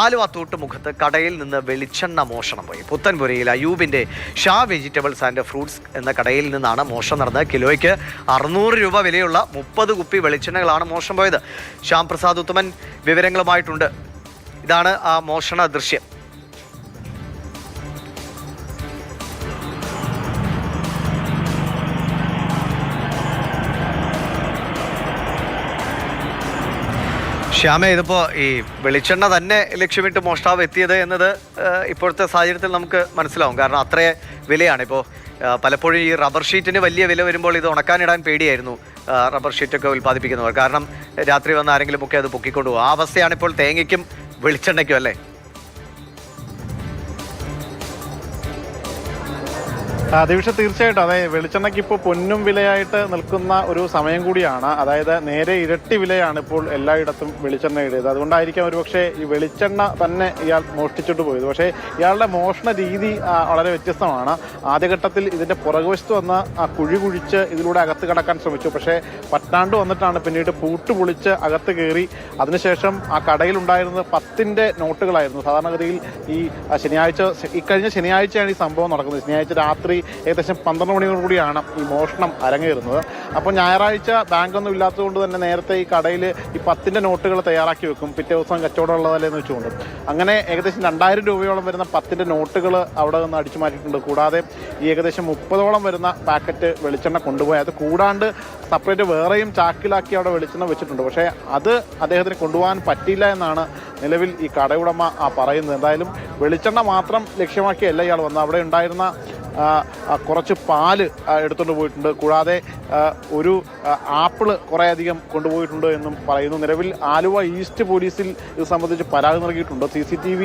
ആലുവ തൂട്ടുമുഖത്ത് കടയിൽ നിന്ന് വെളിച്ചെണ്ണ മോഷണം പോയി. പുത്തൻപുരയിൽ അയൂബിൻ്റെ ഷാ വെജിറ്റബിൾസ് ആൻഡ് ഫ്രൂട്ട്സ് എന്ന കടയിൽ നിന്നാണ് മോഷണം നടന്നത്. കിലോയ്ക്ക് 600 രൂപ വിലയുള്ള 30 കുപ്പി വെളിച്ചെണ്ണകളാണ് മോഷണം പോയത്. ശ്യാം പ്രസാദ് ഉത്തമൻ വിവരങ്ങളുമായിട്ടുണ്ട്. ഇതാണ് ആ മോഷണ ദൃശ്യം. ശ്യാമേ, ഇതിപ്പോൾ ഈ വെളിച്ചെണ്ണ തന്നെ ലക്ഷ്യമിട്ട് മോഷ്ടാവ് എത്തിയത് എന്നത് ഇപ്പോഴത്തെ സാഹചര്യത്തിൽ നമുക്ക് മനസ്സിലാവും. കാരണം അത്രേ വിലയാണ്. ഇപ്പോൾ പലപ്പോഴും ഈ റബ്ബർ ഷീറ്റിന് വലിയ വില വരുമ്പോൾ ഇത് ഉണക്കാനിടാൻ പേടിയായിരുന്നു റബ്ബർ ഷീറ്റൊക്കെ ഉൽപ്പാദിപ്പിക്കുന്നവർ. കാരണം രാത്രി വന്ന് ആരെങ്കിലുമൊക്കെ അത് പൊക്കിക്കൊണ്ടു പോകും. ആ അവസ്ഥയാണ് ഇപ്പോൾ തേങ്ങയ്ക്കും വെളിച്ചെണ്ണയ്ക്കും, അല്ലേ? ദിവിഷ, തീർച്ചയായിട്ടും അതെ. വെളിച്ചെണ്ണയ്ക്ക് ഇപ്പോൾ പൊന്നും വിലയായിട്ട് നിൽക്കുന്ന ഒരു സമയം കൂടിയാണ്. അതായത് നേരെ ഇരട്ടി വിലയാണ് ഇപ്പോൾ എല്ലായിടത്തും വെളിച്ചെണ്ണയുടേത്. അതുകൊണ്ടായിരിക്കാം ഒരുപക്ഷെ ഈ വെളിച്ചെണ്ണ തന്നെ ഇയാൾ മോഷ്ടിച്ചിട്ട് പോയത്. പക്ഷേ ഇയാളുടെ മോഷണ രീതി വളരെ വ്യത്യസ്തമാണ്. ആദ്യഘട്ടത്തിൽ ഇതിൻ്റെ പുറകുവശത്ത് വന്ന് കുഴി കുഴിച്ച് ഇതിലൂടെ അകത്ത് കടക്കാൻ ശ്രമിച്ചു. പക്ഷേ പറ്റാണ്ട് വന്നിട്ടാണ് പിന്നീട് പൂട്ട് പൊളിച്ച് അകത്ത് കയറി. അതിനുശേഷം ആ കടയിലുണ്ടായിരുന്നത് 10ൻ്റെ നോട്ടുകളായിരുന്നു. സാധാരണഗതിയിൽ ഈ ഇക്കഴിഞ്ഞ ശനിയാഴ്ചയാണ് ഈ സംഭവം നടക്കുന്നത്. ശനിയാഴ്ച രാത്രി ഏകദേശം 12 മണിയോടുകൂടിയാണ് ഈ മോഷണം അരങ്ങേറുന്നത്. അപ്പോൾ ഞായറാഴ്ച ബാങ്കൊന്നും ഇല്ലാത്തതുകൊണ്ട് തന്നെ നേരത്തെ ഈ കടയിൽ ഈ 10ൻ്റെ നോട്ടുകൾ തയ്യാറാക്കി വെക്കും, പിറ്റേ ദിവസം കച്ചവടം ഉള്ളതല്ലേന്ന് വെച്ചുകൊണ്ട്. അങ്ങനെ ഏകദേശം 2000 രൂപയോളം വരുന്ന 10ൻ്റെ നോട്ടുകൾ അവിടെ നിന്ന് അടിച്ചു മാറ്റിയിട്ടുണ്ട്. കൂടാതെ ഈ ഏകദേശം 30ഓളം വരുന്ന പാക്കറ്റ് വെളിച്ചെണ്ണ കൊണ്ടുപോയി. അത് കൂടാണ്ട് സെപ്പറേറ്റ് വേറെയും ചാക്കിലാക്കി അവിടെ വെളിച്ചെണ്ണ വെച്ചിട്ടുണ്ട്. പക്ഷേ അത് അദ്ദേഹത്തിന് കൊണ്ടുപോകാൻ പറ്റിയില്ല എന്നാണ് നിലവിൽ ഈ കടയുടമ പറയുന്നത്. എന്തായാലും വെളിച്ചെണ്ണ മാത്രം ലക്ഷ്യമാക്കിയല്ല ഇയാൾ വന്നത്. അവിടെ ഉണ്ടായിരുന്ന കുറച്ച് പാല് എടുത്തുകൊണ്ട് പോയിട്ടുണ്ട്. കൂടാതെ ഒരു ആപ്പിള് കുറേയധികം കൊണ്ടുപോയിട്ടുണ്ട് എന്നും പറയുന്നു. നിലവിൽ ആലുവ ഈസ്റ്റ് പോലീസിൽ ഇത് സംബന്ധിച്ച് പരാതി നൽകിയിട്ടുണ്ട്. CCTV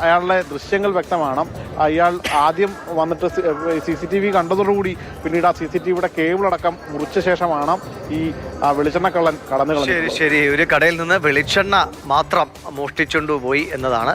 അയാളുടെ ദൃശ്യങ്ങൾ വ്യക്തമാണ്. ഇയാൾ ആദ്യം വന്നിട്ട് CCTV കണ്ടതോടുകൂടി പിന്നീട് ആ CCTVയുടെ കേബിളടക്കം മുറിച്ച ശേഷമാണ് ഈ വെളിച്ചെണ്ണ കള്ളൻ കടന്നു കളഞ്ഞത്. ശരി, ഒരു കടയിൽ നിന്ന് വെളിച്ചെണ്ണ മാത്രം മോഷ്ടിച്ചുകൊണ്ടുപോയി എന്നതാണ്